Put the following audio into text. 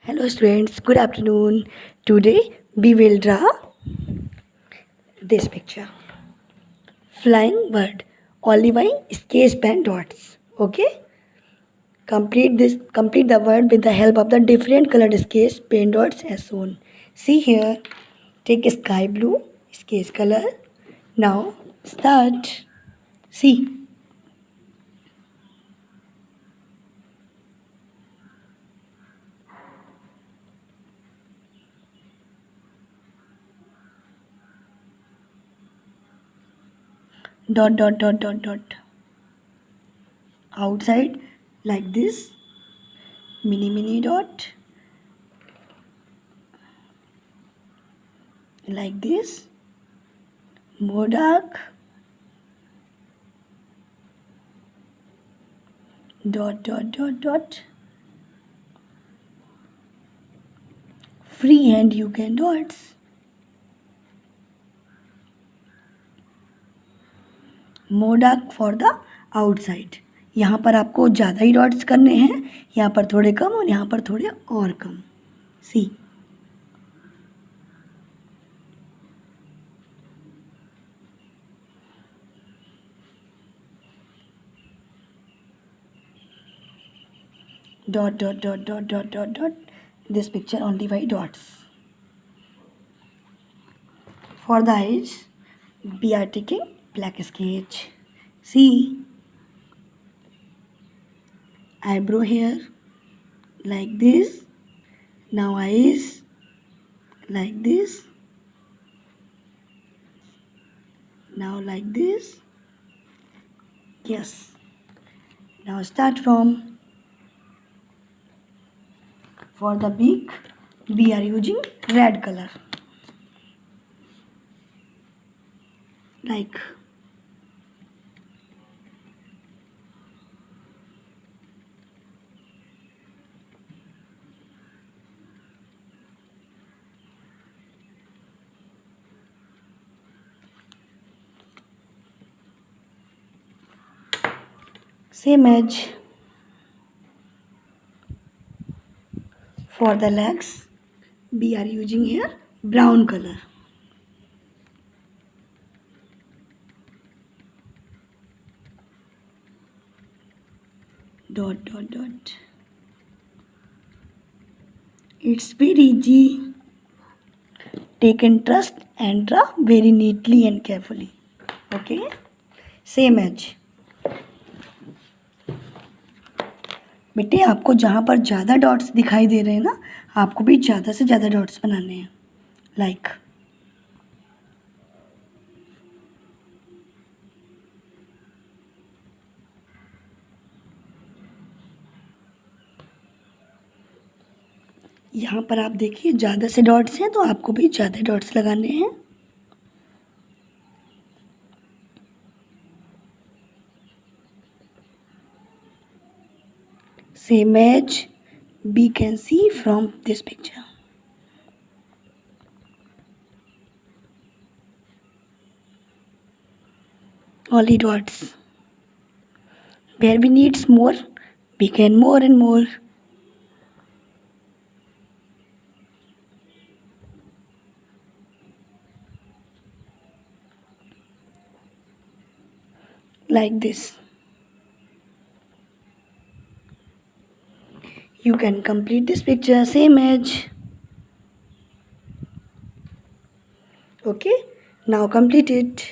Hello students, good afternoon. Today we will draw this picture. Flying bird. Only by sketch pen dots. Okay? Complete the word with the help of the different colored sketch pen dots as shown. See here. Take sky blue sketch color. Now start. See. Dot dot dot dot dot. Outside like this. Mini dot. Like this. More dark. Dot dot dot dot. Free hand you can dots. More dark for the outside. यहाँ पर आपको ज़्यादा ही dots करने हैं, यहाँ पर थोड़े कम और यहाँ पर थोड़े और कम. सी dot dot dot dot dot dot dot. This picture only by dots. For the eyes, we are taking black sketch. See, eyebrow here like this. Now eyes like this. Now like this. Yes. Now start from. For the beak, we are using red color. Like same as for the legs, we are using here brown color. Dot dot dot. It's very easy. Take interest and draw very neatly and carefully. Okay? Same as. बेटे आपको जहाँ पर ज़्यादा dots दिखाई दे रहे हैं ना, आपको भी ज़्यादा से ज़्यादा डॉट्स बनाने हैं. लाइक यहाँ पर आप देखिए ज़्यादा से डॉट्स हैं तो आपको भी ज़्यादा डॉट्स लगाने हैं. Same as we can see from this picture. Only dots. Where we need more, we can more and more. Like this. You can complete this picture same as. Okay, now complete it.